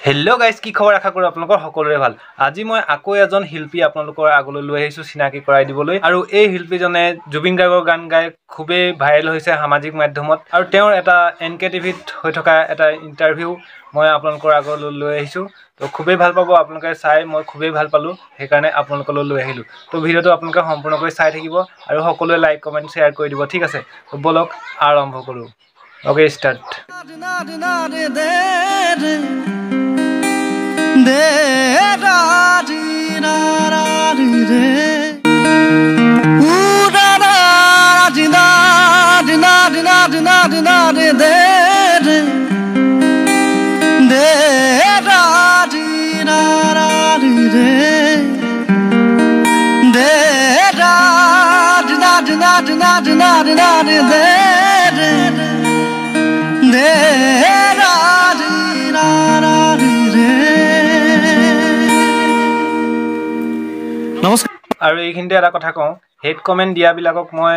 Hello' guys, কি খবৰ? আশা কৰোঁ আপোনালোকৰ সকলোৰে ভাল। আজি মই আকৌ এজন শিল্পী আপোনালোকৰ আগলৈ লৈ আহিছোঁ চিনাকি কৰাই দিবলৈ। আৰু এই শিল্পীজনে জুবিন গাৰ্গৰ গান গাই খুবেই ভাইৰেল হৈছে সামাজিক মাধ্যমত। আৰু তেওঁৰ এটা NK TVত হৈ থকা এটা ইণ্টাৰভিউ মই আপোনালোকৰ আগলৈ লৈ আহিছোঁ। তো খুবেই ভাল পাব আপোনালোকে চাই, মই খুবেই ভাল পালোঁ, সেইকাৰণে আপোনালোকলৈ লৈ আহিলোঁ। তো ভিডিঅ'টো আপোনালোকে সম্পূৰ্ণকৈ চাই থাকিব আৰু সকলোৱে লাইক কমেণ্ট শ্বেয়াৰ কৰি দিব, ঠিক আছে? তো ব'লক আৰম্ভ কৰোঁ। Okay, start. আৰু এইখিনিতে এটা কথা কওঁ, হেড কমেণ্ট দিয়াবিলাকক মই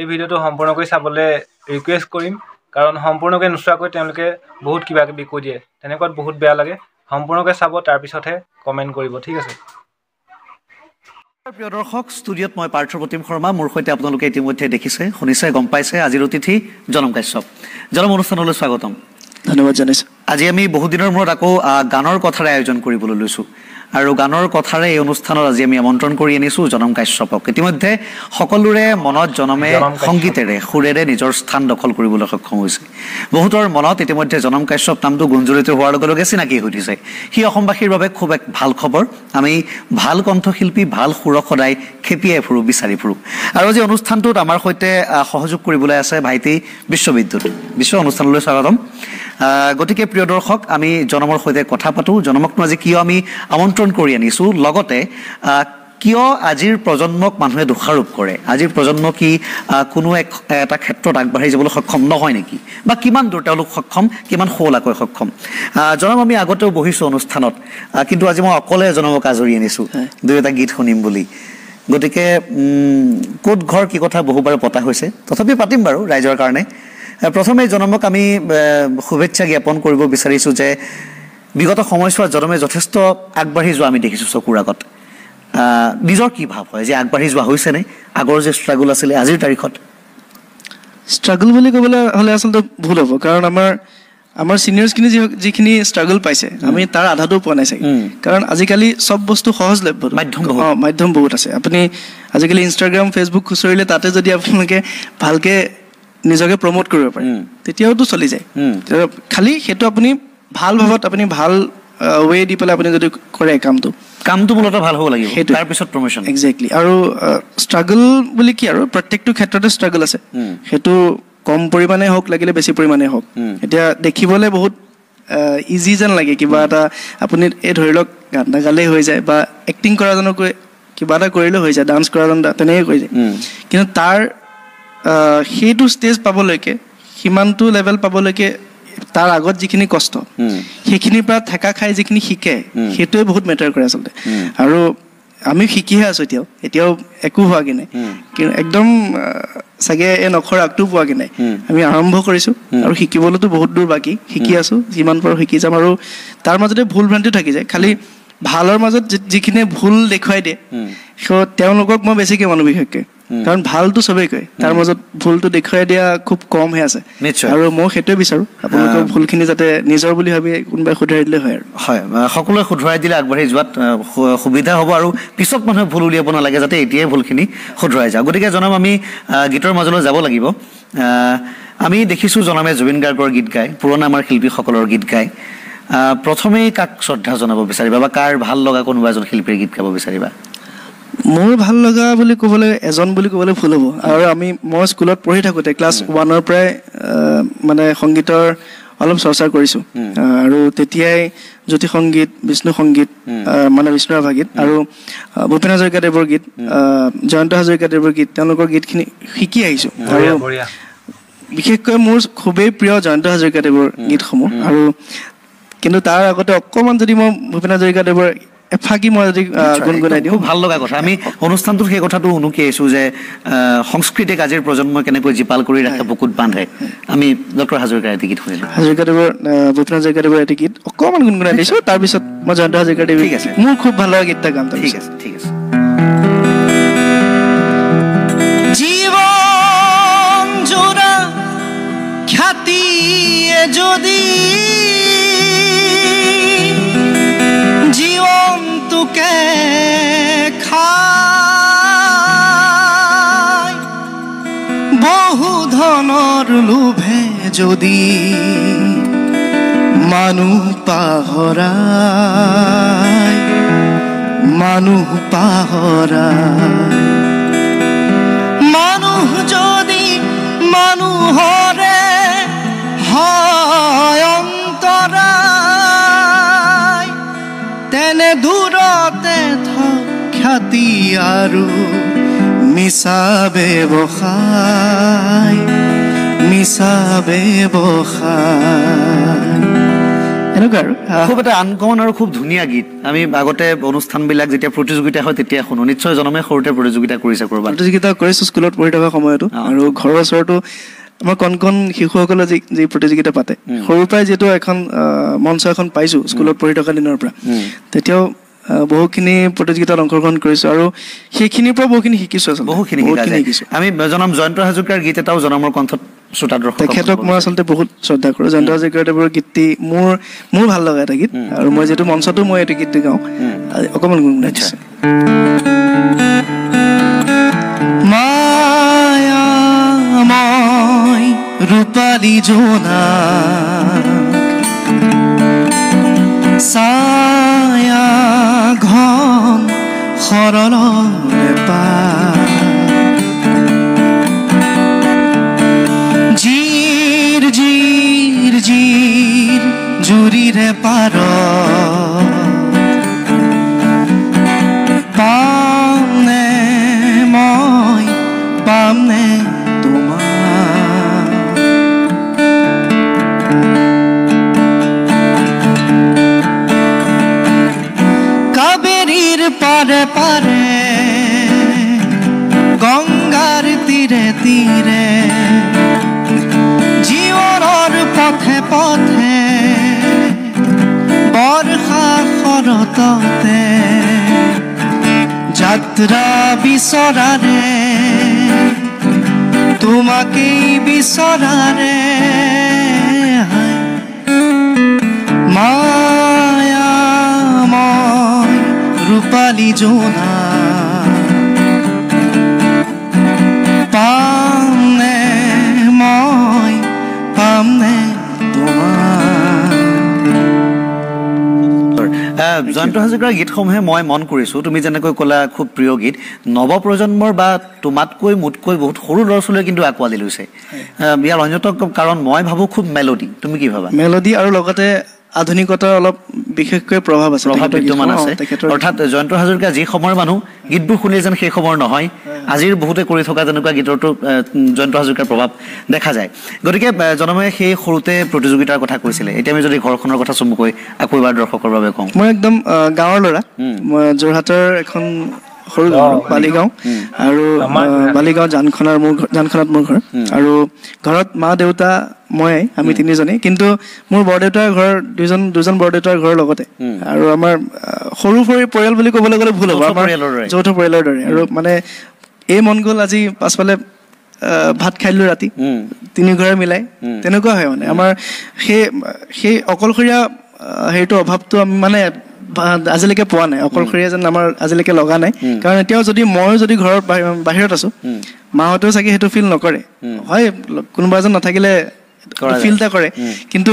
এই ভিডিঅ'টো সম্পূৰ্ণকৈ চাবলৈ ৰিকুৱেষ্ট কৰিম, কাৰণ সম্পূৰ্ণকৈ নোচোৱাকৈ তেওঁলোকে বহুত কিবা কিবি কৈ দিয়ে, তেনেকুৱাত বহুত বেয়া লাগে। সম্পূৰ্ণকৈ চাব, তাৰপিছতহে কমেণ্ট কৰিব, ঠিক আছে? প্ৰিয় দৰ্শক, ষ্টুডিঅ'ত মই পাৰ্থপ্ৰতিম শৰ্মা। মোৰ সৈতে আপোনালোকে ইতিমধ্যে দেখিছে, শুনিছে, গম পাইছে। আজিৰ অতিথি জনম কাশ্যপ। জনম, অনুষ্ঠানলৈ স্বাগতম। ধন্যবাদ জনাইছোঁ। আজি আমি বহুদিনৰ মূৰত আকৌ গানৰ কথাৰে আয়োজন কৰিবলৈ লৈছোঁ, আৰু গানৰ কথাৰে এই অনুষ্ঠানত আজি আমি আমন্ত্ৰণ কৰি আনিছোঁ জনম কাশ্যপক। ইতিমধ্যে সকলোৰে মনত জনমে সংগীতেৰে, সুৰেৰে নিজৰ স্থান দখল কৰিবলৈ সক্ষম হৈছে। বহুতৰ মনত ইতিমধ্যে জনম কাশ্যপ নামটো গুঞ্জৰিত হোৱাৰ লগে লগে চিনাকি হৈ উঠিছে। সি অসমবাসীৰ বাবে খুব এক ভাল খবৰ। আমি ভাল কণ্ঠশিল্পী, ভাল সুৰক সদায় খেপিয়াই ফুৰোঁ, বিচাৰি ফুৰোঁ। আৰু আজি অনুষ্ঠানটোত আমাৰ সৈতে সহযোগ কৰিবলৈ আছে ভাইটি বিশ্ববিদ্যুৎ। বিশ্ব, অনুষ্ঠানলৈ স্বাগতম। গতিকে প্ৰিয় দৰ্শক, আমি জনমৰ সৈতে কথা পাতোঁ। জনমকনো আজি কিয় আমি আমন্ত্ৰণ কৰি আনিছোঁ, লগতে কিয় আজিৰ প্ৰজন্মক মানুহে দোষাৰোপ কৰে, আজিৰ প্ৰজন্ম কি কোনো এটা ক্ষেত্ৰত আগবাঢ়ি যাবলৈ সক্ষম নহয় নেকি, বা কিমান দূৰ তেওঁলোক সক্ষম, কিমান শুৱলাকৈ সক্ষম। জনম, আমি আগতেও বহিছোঁ অনুষ্ঠানত, কিন্তু আজি মই অকলে জনমক আজৰি আনিছোঁ দুই এটা গীত শুনিম বুলি। গতিকে ক'ত ঘৰ কি কথা বহুবাৰ পতা হৈছে, তথাপি পাতিম বাৰু ৰাইজৰ কাৰণে। প্ৰথমে জনমক আমি শুভেচ্ছা জ্ঞাপন কৰিব বিচাৰিছোঁ যে বিগত সময়ছোৱাত জনমে যথেষ্ট আগবাঢ়ি যোৱা আমি দেখিছোঁ চকুৰ আগত। নিজৰ কি ভাৱ হয় যে আগবাঢ়ি যোৱা হৈছেনে? আগৰ যে ষ্ট্ৰাগল আছিলে আজিৰ তাৰিখত? ষ্ট্ৰাগল বুলি ক'বলৈ হ'লে আচলতে ভুল হ'ব, কাৰণ আমাৰ ছিনিয়ৰ্ছখিনি যিখিনি ষ্ট্ৰাগল পাইছে, আমি তাৰ আধাটো পোৱা নাই চাগে। কাৰণ আজিকালি চব বস্তু সহজলভ্য, মাধ্যম বহুত আছে। আপুনি আজিকালি ইনষ্টাগ্ৰাম, ফেচবুক খুচৰিলে তাতে যদি আপোনালোকে ভালকৈ নিজকে প্ৰমোট কৰিব পাৰে, তেতিয়াওতো চলি যায়। খালি সেইটো আপুনি ভাল ভাৱত, আপুনি ভাল ৱে দি পেলাই আপুনি যদি কৰে কামটো মূলতঃ ভাল হ'ব লাগিব, সেইটো তাৰপিছত প্ৰমোশ্যন। একজেক্টলি। আৰু ষ্ট্ৰাগল বুলি কি, আৰু প্ৰত্যেকটো ক্ষেত্ৰতে ষ্ট্ৰাগল আছে। সেইটো কম পৰিমাণে হওক, লাগিলে বেছি পৰিমাণে হওক। এতিয়া দেখিবলৈ বহুত ইজি যেন লাগে কিবা এটা, আপুনি এই ধৰি লওক গান এটা গালেই হৈ যায়, বা এক্টিং কৰাজনকৈ কিবা এটা কৰিলেও হৈ যায়, ডান্স কৰাজন তেনেকৈ কৰি যায়। কিন্তু তাৰ সেইটো ষ্টেজ পাবলৈকে, সিমানটো লেভেল পাবলৈকে তাৰ আগত যিখিনি কষ্ট, সেইখিনিৰ পৰা ঠেকা খাই যিখিনি শিকে, সেইটোৱে বহুত মেটাৰ কৰে আচলতে। আৰু আমি শিকিহে আছোঁ এতিয়াও একো হোৱাগৈ নাই, কিন্তু একদম চাগে এই নখৰ আগটো পোৱাগৈ নাই। আমি আৰম্ভ কৰিছোঁ, আৰু শিকিবলৈতো বহুত দূৰ বাকী, শিকি আছোঁ, যিমান পাৰোঁ শিকি যাম। আৰু তাৰ মাজতে ভুল ভ্ৰান্তিও থাকি যায়, খালি ভালৰ মাজত যিখিনিয়ে ভুল দেখুৱাই দিয়ে, তেওঁলোকক মই বেছিকৈ মানুহ বিশেষকৈ, কাৰণ ভালটো চবেই কয়, তাৰ মাজত ভুলটো দেখুৱাই দিয়া খুব কমহে আছে। আৰু মই সেইটোৱে বিচাৰোঁ, আপোনালোকৰ ভুলখিনি যাতে নিজৰ বুলি ভাবি কোনোবাই শুধৰাই দিলে হয়। আৰু হয়, সকলোৱে শুধৰাই দিলে আগবাঢ়ি যোৱাত সুবিধা হ'ব, আৰু পিছত মানুহে ভুল উলিয়াব নালাগে, যাতে এতিয়াই ভুলখিনি শুধৰাই যাওক। গতিকে জনম, আমি গীতৰ মাজলৈ যাব লাগিব। আমি দেখিছোঁ জনমে জুবিন গাৰ্গৰ গীত গায়, পুৰণা আমাৰ শিল্পীসকলৰ গীত গায়। প্ৰথমেই কাক শ্ৰদ্ধা জনাব বিচাৰিবা, বা কাৰ ভাল লগা কোনোবা এজন শিল্পীৰ গীত গাব বিচাৰিবা? মোৰ ভাল লগা বুলি ক'বলৈ এজন বুলি ক'বলৈ ভুল হ'ব। আৰু মই স্কুলত পঢ়ি থাকোঁতে ক্লাছ 1ৰ পৰাই মানে সংগীতৰ অলপ চৰ্চা কৰিছোঁ। আৰু তেতিয়াই জ্যোতি সংগীত, বিষ্ণু সংগীত, মানে বিষ্ণু ৰাভা গীত, আৰু ভূপেন হাজৰিকাদেৱৰ গীত, জয়ন্ত হাজৰিকাদেৱৰ গীত, তেওঁলোকৰ গীতখিনি শিকি আহিছোঁ। আৰু বিশেষকৈ মোৰ খুবেই প্ৰিয় জয়ন্ত হাজৰিকাদেৱৰ গীতসমূহ। আৰু কিন্তু তাৰ আগতে অকণমান যদি মই ভূপেন হাজৰিকাদেৱৰ এফাকি মই যদি গুণগুণাই দিওঁ ভাল লগা কথা আমি অনুষ্ঠানটোত সেই কথাটো উনুকি আহিছোঁ যে সংস্কৃতিক আজিৰ প্ৰজন্মই কেনেকৈ জীপাল কৰি ৰাখে বুকুত বান্ধে আমি ডক্টৰ হাজৰিকাৰ এটি গীত শুনিলোঁ হাজৰিকাদেৱৰ ভূপেন হাজৰিকাদেৱৰ এটি গীত অকণমান গুণগুণাই দিছোঁ তাৰপিছত মই জয়ন্ত হাজৰিকাদেৱ ঠিক আছে মোৰ খুব ভাল লগা গীত এটা গাম ঠিক আছে ঠিক আছে জীবন জোড়া খ্যাতি যদি জীবন তোকে খায় বহু ধনৰ লোভে যদি মানুহ পাহৰায় মানুহ যদি মানুহৰে হয় অন্তৰায় তেনে দূৰতে খ্যাতি আৰু মিছা ব্যৱসায় এনেকুৱা আৰু খুব এটা আনকমন আৰু খুব ধুনীয়া গীত আমি আগতে অনুষ্ঠানবিলাক যেতিয়া প্ৰতিযোগিতা হয় তেতিয়া শুনো নিশ্চয় জনমে সৰুতে প্ৰতিযোগিতা কৰিছে ক'ৰবাত প্ৰতিযোগিতা কৰিছোঁ স্কুলত পঢ়ি থকা সময়তো আৰু ঘৰৰ ওচৰতো আমাৰ কণ শিশুসকলে যি প্ৰতিযোগিতা পাতে সৰুৰ পৰাই যিহেতু এখন মঞ্চ এখন পাইছোঁ স্কুলত পঢ়ি থকা দিনৰ পৰা তেতিয়াও বহুখিনি প্ৰতিযোগিতাত অংশগ্ৰহণ কৰিছোঁ আৰু সেইখিনিৰ পৰা বহুখিনি শিকিছোঁ আচলতে বহুখিনি শিকিছোঁ আমি জনাম জয়ন্ত হাজৰিকাৰ গীত এটাও জনমৰ কণ্ঠত শ্ৰোতা দৰ্শক তেখেতক মই আচলতে বহুত শ্ৰদ্ধা কৰোঁ জয়ন্ত হাজৰিকাদেৱৰ গীতটি মোৰ ভাল লগা এটা গীত আৰু মই যিহেতু মঞ্চতো মই এইটো গীতটি গাওঁ অকণমান গুণগুণাই দিছোঁ মায়াময় ৰূপালী জোনা ছায়া ঘন সৰলৰে পায় জিৰ জিৰ জিৰ জুৰিৰে পাৰ পামনে মই পামনে তোমাৰ কাবেৰীৰ পাৰে পাৰে গংগাৰ তীৰে তীৰে জীৱনৰ পথে পথে বৰ্ষা শৰততে যাত্ৰা বিচৰাৰে তোমাকেই বিচৰাৰে মায়াময় ৰূপালী জোনা পামনে মই পামনে জয়ন্ত হাজৰিকাৰ গীতসমূহে মই মন কৰিছোঁ তুমি যেনেকৈ ক'লা খুব প্ৰিয় গীত নৱপ্ৰজন্মৰ বা তোমাতকৈ মোতকৈ বহুত সৰু ল'ৰা ছোৱালীয়ে কিন্তু আঁকোৱালি লৈছে ইয়াৰ অন্যতম কাৰণ মই ভাবোঁ খুব মেলোডি তুমি কি ভাবা মেলোডি আৰু লগতে আধুনিকতাৰ অলপ বিশেষকৈ প্ৰভাৱ বিদ্যমান আছে অৰ্থাৎ জয়ন্ত হাজৰিকা যি সময়ৰ মানুহ গীতবোৰ শুনি যেন সেই সময়ৰ নহয় আজিৰ বহুতে কৰি থকা তেনেকুৱা গীতৰতো জয়ন্ত হাজৰিকাৰ প্ৰভাৱ দেখা যায় গতিকে জনমে সেই সৰুতে প্ৰতিযোগিতাৰ কথা কৈছিলে এতিয়া আমি যদি ঘৰখনৰ কথা চমুকৈ আকৌ এবাৰ দৰ্শকৰ বাবে কওঁ মই একদম গাঁৱৰ ল'ৰা মই যোৰহাটৰ এখন সৰু গাঁও বালিগাঁও আৰু বালিগাঁও জানখনত মোৰ ঘৰ আৰু ঘৰত মা দেউতা মই আমি তিনিজনেই কিন্তু মোৰ বৰদেউতাৰ ঘৰ দুজন বৰদেউতাৰ ঘৰৰ লগতে আৰু আমাৰ সৰু পৰিয়াল বুলি ক'বলৈ গ'লে ভুল হ'ব আমাৰ যৌথ পৰিয়ালৰ দৰে আৰু মানে এই মন গ'ল আজি পাছফালে ভাত খাইলোঁ ৰাতি তিনি ঘৰে মিলাই তেনেকুৱা হয় মানে আমাৰ সেই অকলশৰীয়া হেৰিটো অভাৱটো আমি মানে আজিলৈকে পোৱা নাই অকলশৰীয়া যেন আমাৰ আজিলৈকে লগা নাই কাৰণ এতিয়াও যদি ময়ো যদি ঘৰৰ বাহিৰত আছোঁ মাহঁতেও চাগে সেইটো ফিল নকৰে হয় কোনোবা এজন নাথাকিলে ফিল এটা কৰে কিন্তু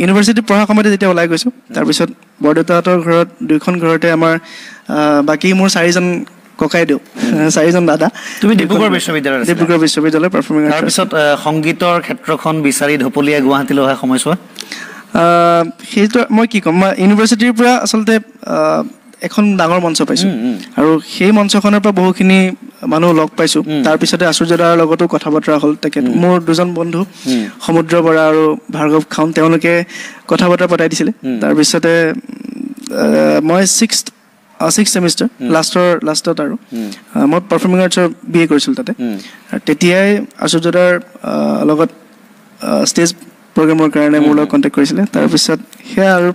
ইউনিভাৰ্চিটিত পঢ়া সময়তে যেতিয়া ওলাই গৈছোঁ তাৰপিছত বৰদেউতাহঁতৰ ঘৰত দুইখন ঘৰতে আমাৰ বাকী মোৰ 4জন ককাইদেউ 4জন দাদা তুমি ডিব্ৰুগড় বিশ্ববিদ্যালয় পাৰফৰ্মিং আৰ্টছ তাৰপিছত সংগীতৰ ক্ষেত্ৰখন বিচাৰি ঢপলিয়াই গুৱাহাটীলৈ অহা সময়ছোৱা সেইটো মই কি ক'ম মই ইউনিভাৰ্চিটিৰ পৰা আচলতে এখন ডাঙৰ মঞ্চ পাইছোঁ আৰু সেই মঞ্চখনৰ পৰা বহুখিনি মানুহ লগ পাইছোঁ তাৰপিছতে আচুৰ্যদাৰ লগতো কথা বতৰা হ'ল তেখেত মোৰ 2জন বন্ধু সমুদ্ৰ বৰা আৰু ভাৰ্গৱ খাউন তেওঁলোকে কথা বতৰা পতাই দিছিলে তাৰপিছতে মই 6th 6th সেমিষ্টাৰ লাষ্টত আৰু মই পাৰফৰ্মিং আৰ্টছৰ BA কৰিছিলোঁ তাতে তেতিয়াই আচুৰ্যদাৰ লগত ষ্টেজ প্ৰগ্ৰেমৰ কাৰণে মোৰ লগত কণ্টেক্ট কৰিছিলে তাৰপিছত সেয়া আৰু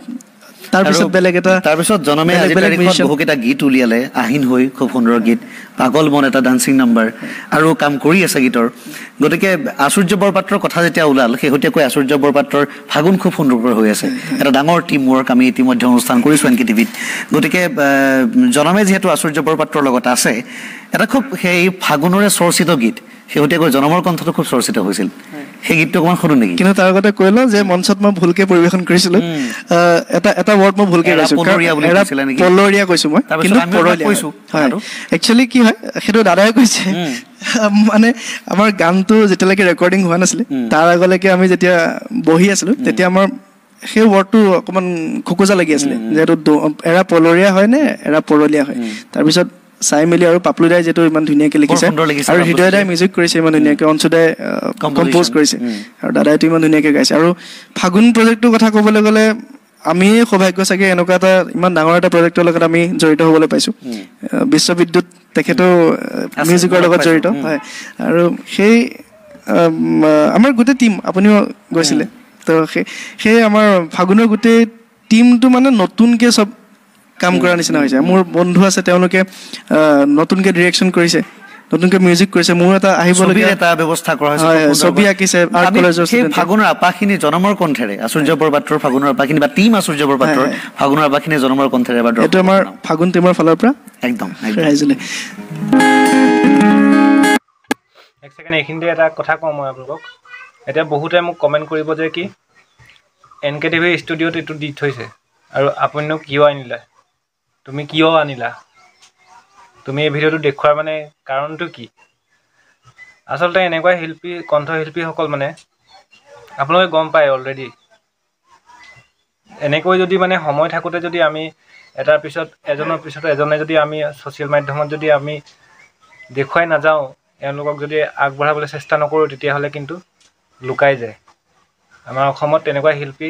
তাৰপিছত বেলেগ এটা তাৰপিছত জনমে আজি তাৰিখত বহুকেইটা গীত উলিয়ালে আহিন হৈ খুব সুন্দৰ গীত পাগল মন এটা ডান্সিং নাম্বাৰ আৰু কাম কৰি আছে গীতৰ গতিকে আচুৰ্য বৰপাত্ৰৰ কথা যেতিয়া ওলাল শেহতীয়াকৈ আচুৰ্য বৰপাত্ৰৰ ফাগুন খুব সুন্দৰকৈ হৈ আছে এটা ডাঙৰ টিম ৱৰ্ক আমি ইতিমধ্যে অনুষ্ঠান কৰিছোঁ এনকে টিভিত গতিকে জনমে যিহেতু আচুৰ্য বৰপাত্ৰৰ লগত আছে এটা খুব সেই ফাগুনৰে চৰ্চিত গীত শেহতীয়াকৈ জনমৰ কণ্ঠটো খুব চৰ্চিত হৈছিল সেই গীতটো অকণমান শুনো নেকি কিন্তু তাৰ আগতে কৈ লওঁ যে মঞ্চত মই ভুলকে পৰিৱেশন কৰিছিলোঁ এটা ৱৰ্ড মই ভুলকে কৈছোঁ পলৰীয়া কৈছোঁ মই কিন্তু পৰলীয়া হয় একচুৱেলি কি হয় সেইটো দাদাই কৈছে মানে আমাৰ গানটো যেতিয়ালৈকে ৰেকৰ্ডিং হোৱা নাছিলে তাৰ আগলৈকে আমি যেতিয়া বহি আছিলোঁ তেতিয়া আমাৰ সেই ৱৰ্ডটো অকণমান খোকোজা লাগি আছিলে যিহেতু এৰা পলৰীয়া হয় নে এৰা পৰলীয়া হয় তাৰপিছত চাই মেলি আৰু পাপলুদাই যিটো ইমান ধুনীয়াকৈ লিখিছে আৰু হৃদয়দাই মিউজিক কৰিছে ইমান ধুনীয়াকৈ অঞ্চুদাই কম্প'জ কৰিছে আৰু দাদাইটো ইমান ধুনীয়াকৈ গাইছে আৰু ফাগুন প্ৰজেক্টটোৰ কথা ক'বলৈ গ'লে আমি সৌভাগ্য চাগে এনেকুৱা এটা ইমান ডাঙৰ এটা প্ৰজেক্টৰ লগত আমি জড়িত হ'বলৈ পাইছোঁ বিশ্ববিদ্যুৎ তেখেতো মিউজিকৰ লগত জড়িত হয় আৰু সেই আমাৰ গোটেই টীম আপুনিও গৈছিলে তো সেই আমাৰ ফাগুনৰ গোটেই টীমটো মানে নতুনকৈ চব কাম কৰাৰ নিচিনা হৈছে মোৰ বন্ধু আছে তেওঁলোকে নতুনকৈ ডিৰেকশ্যন কৰিছে নতুনকৈ মিউজিক কৰিছে মোৰ এটা আহিবলগীয়া এটা ব্যৱস্থা কৰা হৈছে ছবি আঁকিছে আৰ্ট কলেজৰ ফাগুনৰ আপাখিনি জনমৰ কণ্ঠেৰে আচুৰ্য বৰপাত্ৰৰ ফাগুনৰ আপাখিনি বা টিম আচুৰ্য বৰপাত্ৰৰ ফাগুনৰ আপাখিনি জনমৰ কণ্ঠেৰে এবাৰ এইটো আমাৰ ফাগুন টিমৰ ফালৰ পৰা একদম এক ছেকেণ্ড এইখিনিতে এটা কথা কওঁ মই আপোনালোকক এতিয়া বহুতে মোক কমেণ্ট কৰিব যে কি এনকে টিভি ষ্টুডিঅ'ত এইটো দি থৈছে আৰু আপুনিনো কিয় আনিলা তুমি কিয় আনিলা তুমি এই ভিডিঅ'টো দেখুৱাৰ মানে কাৰণটো কি আচলতে এনেকুৱা শিল্পী কণ্ঠশিল্পীসকল মানে আপোনালোকে গম পায় অলৰেডি এনেকৈ যদি মানে সময় থাকোঁতে যদি আমি এটাৰ পিছত এজনৰ পিছত এজনে যদি আমি ছ'চিয়েল মাধ্যমত যদি আমি দেখুৱাই নাযাওঁ এওঁলোকক যদি আগবঢ়াবলৈ চেষ্টা নকৰোঁ তেতিয়াহ'লে কিন্তু লুকাই যায় আমাৰ অসমত তেনেকুৱা শিল্পী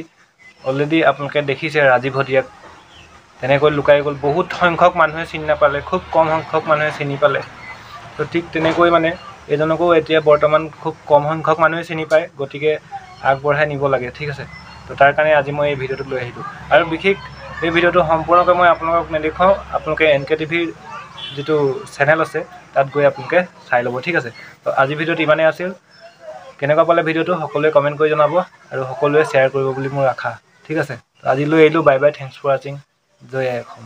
অলৰেডি আপোনালোকে দেখিছে ৰাজীৱ হদিয়াক তেনেকৈ লুকাই গ'ল বহুত সংখ্যক মানুহে চিনি নাপালে খুব কম সংখ্যক মানুহে চিনি পালে তো ঠিক তেনেকৈ মানে এজনকো এতিয়া বৰ্তমান খুব কম সংখ্যক মানুহে চিনি পায় গতিকে আগবঢ়াই নিব লাগে ঠিক আছে তো তাৰ কাৰণে আজি মই এই ভিডিঅ'টো লৈ আহিলোঁ আৰু বিশেষ এই ভিডিঅ'টো সম্পূৰ্ণকৈ মই আপোনালোকক নেদেখাওঁ আপোনালোকে এনকে টিভিৰ যিটো চেনেল আছে তাত গৈ আপোনালোকে চাই ল'ব ঠিক আছে তো আজি ভিডিঅ'টো ইমানেই আছিল কেনেকুৱা পালে ভিডিঅ'টো সকলোৱে কমেণ্ট কৰি জনাব আৰু সকলোৱে শ্বেয়াৰ কৰিব বুলি মোৰ আশা ঠিক আছে আজিলৈ আহিলোঁ বাই বাই থেংকছ ফৰ ৱাচিং জয় আই অসম